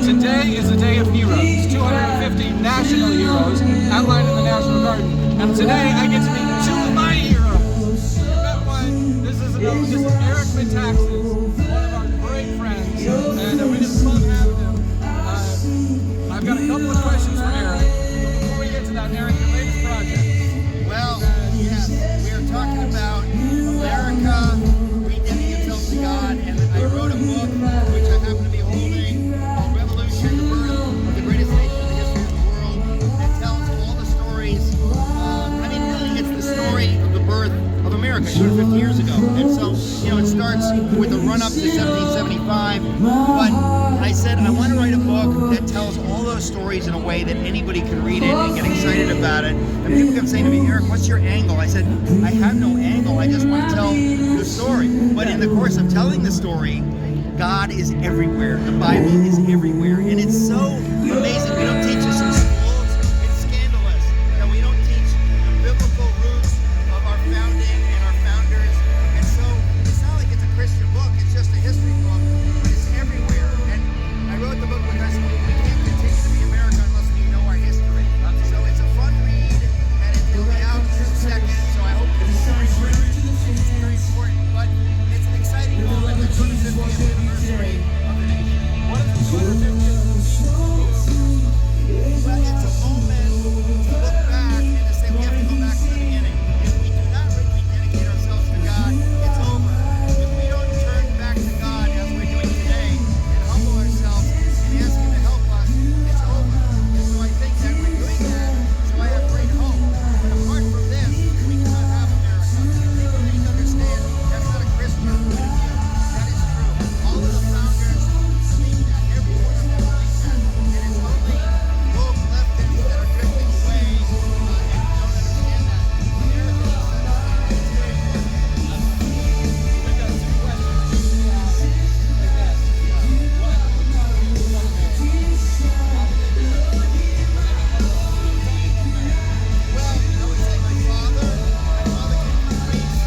today is a day of heroes, 250 national heroes outlined in the National Garden. And today I get to meet two of my heroes. You met one. This is Eric Metaxes, one of our great friends, and we just love having him. I've got a couple of questions for Eric. Before we get to that, Eric, your latest project. Well, yes, we are talking about America rededicating itself to God, and I wrote a book, which I happen to be holding, called Revolution, the Birth of the Greatest Nation in the History of the World, that tells all the stories. Really, it's the story of the birth of America 250 years ago. And so, it starts with the run-up to 1775, but I said I want to write a book that tells all those stories in a way that anybody can read it and get excited about it. And people kept saying to me, Eric, what's your angle? I said, I have no angle, I just want to tell the story. But in the course of telling the story, God is everywhere. The Bible is everywhere. And it's so amazing. We don't teach this in schools. It's scandalous that we don't teach the biblical roots of our founding and our founders. And so it's not like it's a Christian book, it's just a history book, but it's everywhere. And I wrote the book because we can't continue to be America unless we know our history. So it's a fun read, and it'll be out in just a second, so I hope it's very important. But it's an exciting moment, the 250th anniversary of the nation. What is the 250th? Well, it's a moment to look back and to say we have to go back to the beginning. If we do not rededicate ourselves to God, it's over. If we don't turn back to God as we're doing today and humble ourselves and ask Him to help us, it's over. And so I think that we're doing that, so I have great hope. But apart from this, we cannot have America. People need to understand that's not a Christian point of view. That is true. All of the founders believe that. Every one of them believes that. And it's only woke leftists that are drifting away and don't understand that. America is very important. We've got two questions. Well, I would say my father came from Greece,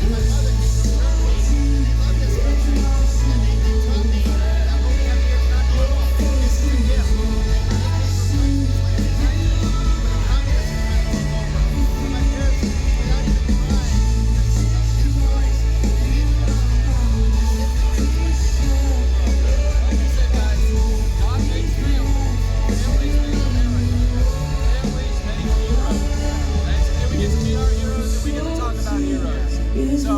and my mother came from Germany. They love this country, and they taught me that what we have here is not normal. This is a gift. They came from countries like China, where communism tried to take over. So my parents, without even trying, just Jesus Christ, they gave me Like I said, guys, God makes families. Families make America. Families make heroes. And today we get to meet our heroes and we get to talk about heroes. So,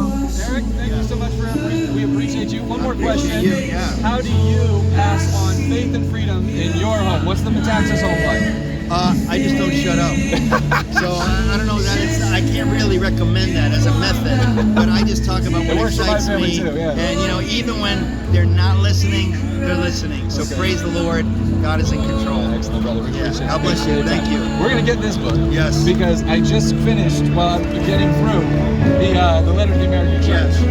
Eric, thank you so much for we appreciate you. One more question. appreciate you, yeah. How do you pass on faith and freedom in your home? What's the Metaxes home like? I just don't shut up. So I don't know I can't really recommend that as a method, but I just talk about what works for my excites family me. too, yeah. And even when they're not listening, they're listening. So Okay. praise the Lord. God is in control. Excellent, brother. We Yeah. appreciate it. God bless you. Thank you. We're gonna get this book. Yes. Because I just finished getting through the letter to the American Church. Yes.